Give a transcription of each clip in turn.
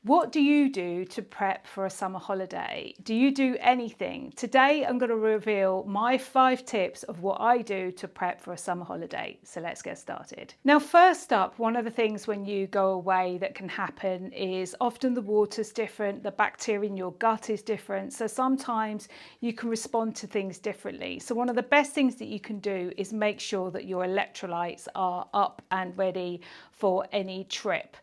What do you do to prep for a summer holiday? Do you do anything? Today, I'm going to reveal my 5 tips of what I do to prep for a summer holiday. So let's get started. Now, first up, one of the things when you go away that can happen is often the water's different, the bacteria in your gut is different. So sometimes you can respond to things differently. So one of the best things that you can do is make sure that your electrolytes are up and ready for any trip.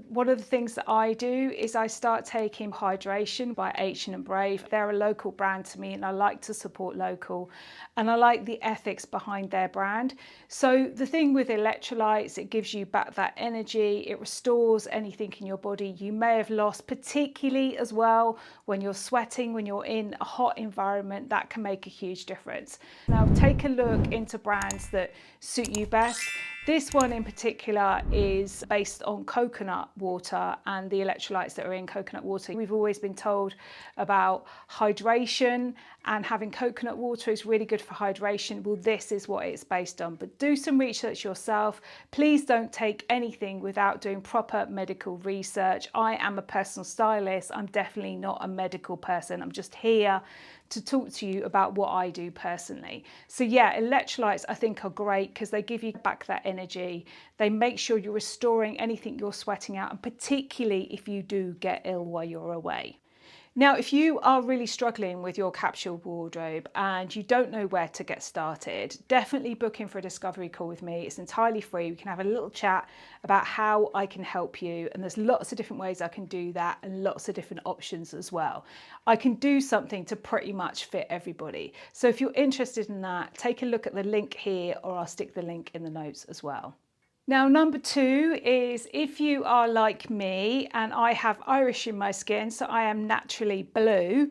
One of the things that I do is I start taking Hydration by H&M Brave. They're a local brand to me and I like to support local, and I like the ethics behind their brand. So the thing with electrolytes, it gives you back that energy, it restores anything in your body you may have lost, particularly as well when you're sweating, when you're in a hot environment, that can make a huge difference. Now take a look into brands that suit you best. This one in particular is based on coconut water and the electrolytes that are in coconut water. We've always been told about hydration and having coconut water is really good for hydration. Well, this is what it's based on, but do some research yourself. Please don't take anything without doing proper medical research. I am a personal stylist. I'm definitely not a medical person. I'm just here to talk to you about what I do personally. So yeah, electrolytes I think are great because they give you back that energy. They make sure you're restoring anything you're sweating out, and particularly if you do get ill while you're away. Now, if you are really struggling with your capsule wardrobe and you don't know where to get started, definitely book in for a discovery call with me. It's entirely free. We can have a little chat about how I can help you. And there's lots of different ways I can do that and lots of different options as well. I can do something to pretty much fit everybody. So if you're interested in that, take a look at the link here, or I'll stick the link in the notes as well. Now, number 2 is if you are like me and I have Irish in my skin, so I am naturally blue,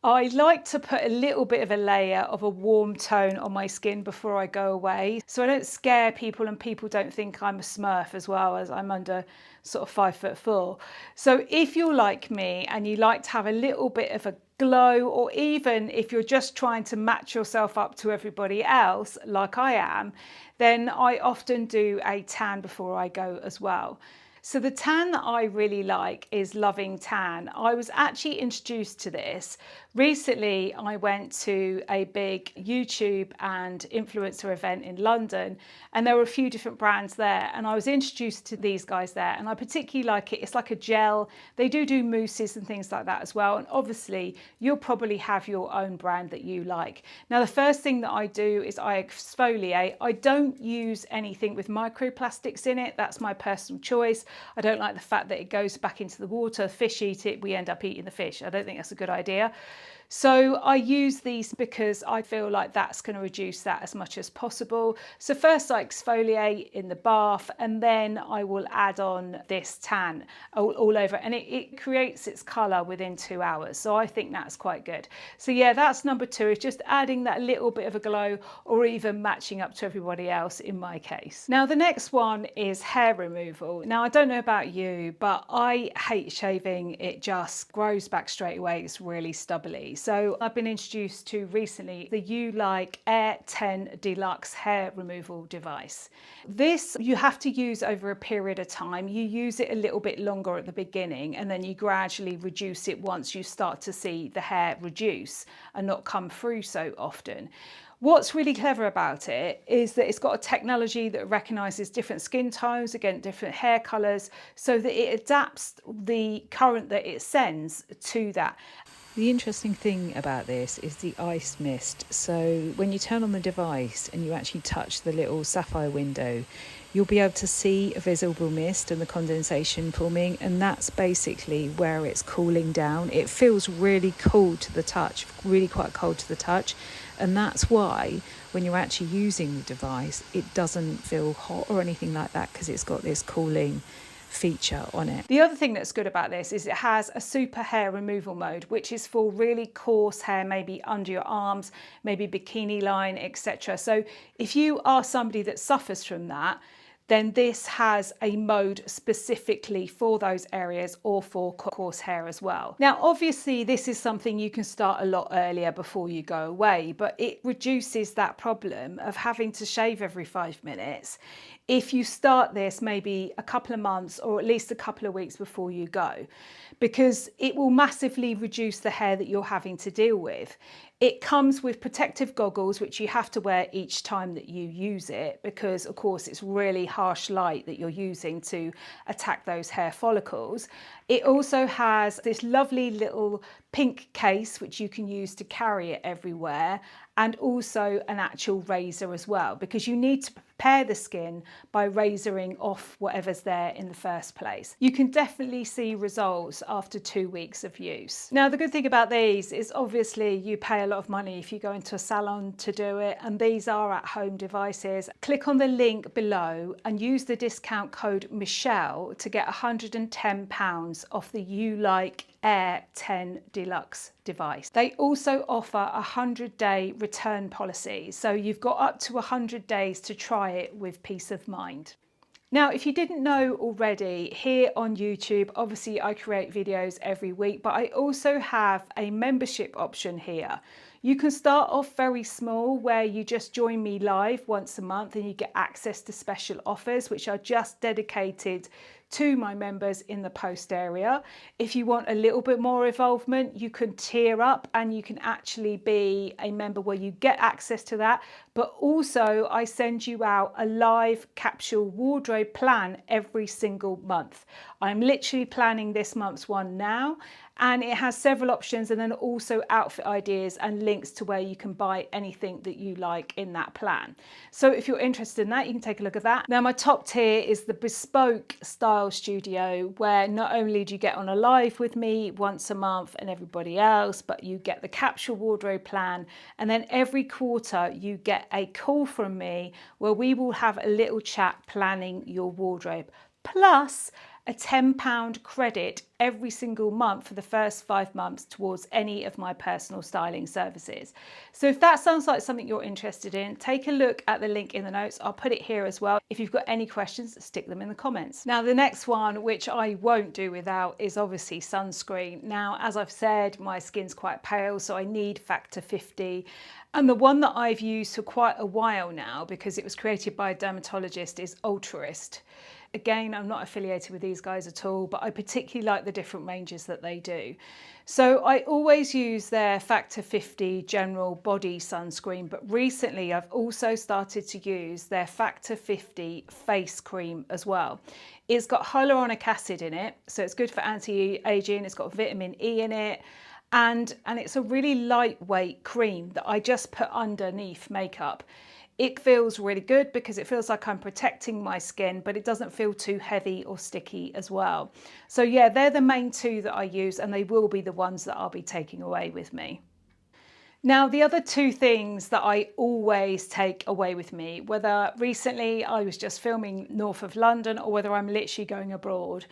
I like to put a little bit of a layer of a warm tone on my skin before I go away, so I don't scare people and people don't think I'm a smurf, as well as I'm under sort of 5'4". So if you're like me and you like to have a little bit of a glow, or even if you're just trying to match yourself up to everybody else like I am, then I often do a tan before I go as well. So the tan that I really like is Loving Tan. I was actually introduced to this recently. I went to a big YouTube and influencer event in London, and there were a few different brands there, and I was introduced to these guys there, and I particularly like it. It's like a gel. They do mousses and things like that as well, and obviously you'll probably have your own brand that you like. Now the first thing that I do is I exfoliate. I don't use anything with microplastics in it. That's my personal choice. I don't like the fact that it goes back into the water, fish eat it, we end up eating the fish. I don't think that's a good idea. So I use these because I feel like that's going to reduce that as much as possible. So first I exfoliate in the bath, and then I will add on this tan all over, and it creates its colour within 2 hours. So I think that's quite good. So yeah, that's number 2, is just adding that little bit of a glow, or even matching up to everybody else in my case. Now the next one is hair removal. Now I don't know about you, but I hate shaving. It just grows back straight away. It's really stubbly. So I've been introduced to recently the Ulike Air 10 Deluxe hair removal device. This you have to use over a period of time. You use it a little bit longer at the beginning, and then you gradually reduce it once you start to see the hair reduce and not come through so often. What's really clever about it is that it's got a technology that recognises different skin tones, again, different hair colours, so that it adapts the current that it sends to that. The interesting thing about this is the ice mist. So when you turn on the device and you actually touch the little sapphire window, you'll be able to see a visible mist and the condensation forming, and that's basically where it's cooling down. It feels really cool to the touch, really quite cold to the touch, and that's why when you're actually using the device, it doesn't feel hot or anything like that, because it's got this cooling feature on it. The other thing that's good about this is it has a super hair removal mode, which is for really coarse hair, maybe under your arms, maybe bikini line, etc. So if you are somebody that suffers from that, then this has a mode specifically for those areas, or for coarse hair as well. Now, obviously, this is something you can start a lot earlier before you go away, but it reduces that problem of having to shave every 5 minutes. if you start this maybe a couple of months or at least a couple of weeks before you go, because it will massively reduce the hair that you're having to deal with. It comes with protective goggles, which you have to wear each time that you use it, because of course it's really harsh light that you're using to attack those hair follicles. It also has this lovely little pink case, which you can use to carry it everywhere, and also an actual razor as well, because you need to prepare the skin by razoring off whatever's there in the first place. You can definitely see results after 2 weeks of use. Now, the good thing about these is obviously you pay a lot of money if you go into a salon to do it, and these are at home devices. Click on the link below and use the discount code Michelle to get £110 off the You Like Air 10 Deluxe device. They also offer a 100-day return policy, so you've got up to 100 days to try it with peace of mind. Now, if you didn't know already, here on YouTube, obviously I create videos every week, but I also have a membership option here. You can start off very small, where you just join me live once a month and you get access to special offers, which are just dedicated to my members in the post area. If you want a little bit more involvement, you can tier up and you can actually be a member where you get access to that. But also I send you out a live capsule wardrobe plan every single month. I'm literally planning this month's one now, and it has several options and then also outfit ideas and links to where you can buy anything that you like in that plan. So if you're interested in that, you can take a look at that. Now, my top tier is the bespoke style studio, where not only do you get on a live with me once a month and everybody else, but you get the capsule wardrobe plan, and then every quarter you get a call from me where we will have a little chat planning your wardrobe, plus a £10 credit every single month for the first 5 months towards any of my personal styling services. So if that sounds like something you're interested in, take a look at the link in the notes. I'll put it here as well. If you've got any questions, stick them in the comments. Now, the next one, which I won't do without, is obviously sunscreen. Now, as I've said, my skin's quite pale, so I need factor 50. And the one that I've used for quite a while now, because it was created by a dermatologist, is Ultraist. Again, I'm not affiliated with these guys at all, but I particularly like the different ranges that they do. So I always use their Factor 50 general body sunscreen, but recently I've also started to use their Factor 50 face cream as well. It's got hyaluronic acid in it, so it's good for anti-aging. It's got vitamin E in it. And it's a really lightweight cream that I just put underneath makeup. It feels really good because it feels like I'm protecting my skin, but it doesn't feel too heavy or sticky as well. So yeah, they're the main two that I use, and they will be the ones that I'll be taking away with me. Now, the other two things that I always take away with me, whether recently I was just filming north of London or whether I'm literally going abroad,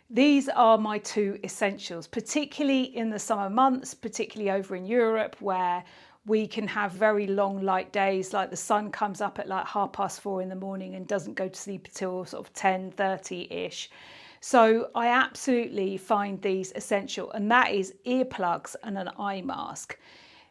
these are my two essentials, particularly in the summer months, particularly over in Europe, where we can have very long light days, like the sun comes up at like 4:30 in the morning and doesn't go to sleep until sort of 10:30-ish. So I absolutely find these essential, and that is earplugs and an eye mask.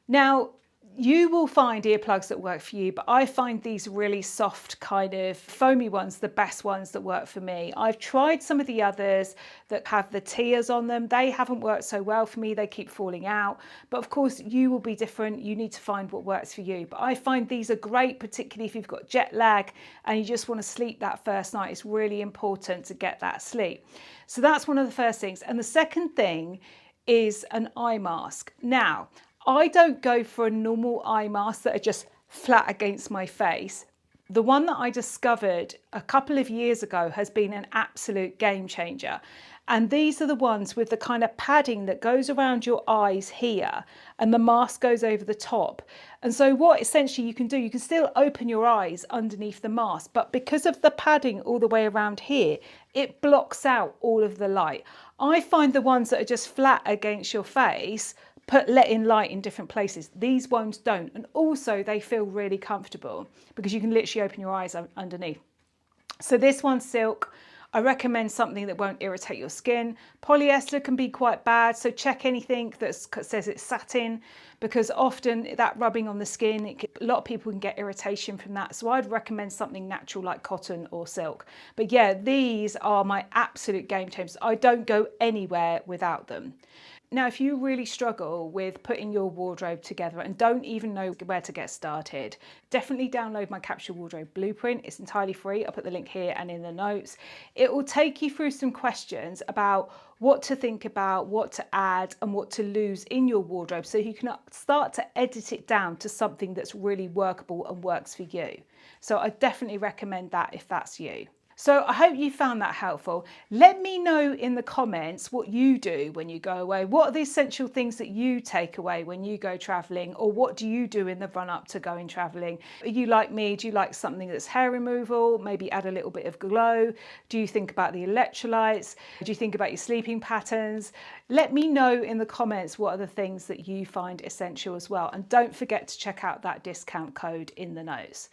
Now, you will find earplugs that work for you, but I find these really soft kind of foamy ones the best ones that work for me. I've tried some of the others that have the tiers on them. They haven't worked so well for me. They keep falling out. But of course, you will be different. You need to find what works for you. But I find these are great, particularly if you've got jet lag and you just want to sleep that first night. It's really important to get that sleep. So that's one of the first things. And the second thing is an eye mask. Now, I don't go for a normal eye mask that are just flat against my face. The one that I discovered a couple of years ago has been an absolute game changer. And these are the ones with the kind of padding that goes around your eyes here, and the mask goes over the top. And so what essentially you can do, you can still open your eyes underneath the mask, but because of the padding all the way around here, it blocks out all of the light. I find the ones that are just flat against your face let in light in different places. These ones don't. And also they feel really comfortable because you can literally open your eyes underneath. So this one's silk. I recommend something that won't irritate your skin. Polyester can be quite bad, so check anything that says it's satin, because often that rubbing on the skin, a lot of people can get irritation from that. So I'd recommend something natural like cotton or silk. But yeah, these are my absolute game changers. I don't go anywhere without them. Now, if you really struggle with putting your wardrobe together and don't even know where to get started, definitely download my Capsule Wardrobe Blueprint. It's entirely free. I'll put the link here and in the notes. It will take you through some questions about what to think about, what to add and what to lose in your wardrobe, so you can start to edit it down to something that's really workable and works for you. So I definitely recommend that if that's you. So I hope you found that helpful. Let me know in the comments what you do when you go away. What are the essential things that you take away when you go traveling, or what do you do in the run up to going traveling? Are you like me? Do you like something that's hair removal? Maybe add a little bit of glow? Do you think about the electrolytes? Do you think about your sleeping patterns? Let me know in the comments what are the things that you find essential as well. And don't forget to check out that discount code in the notes.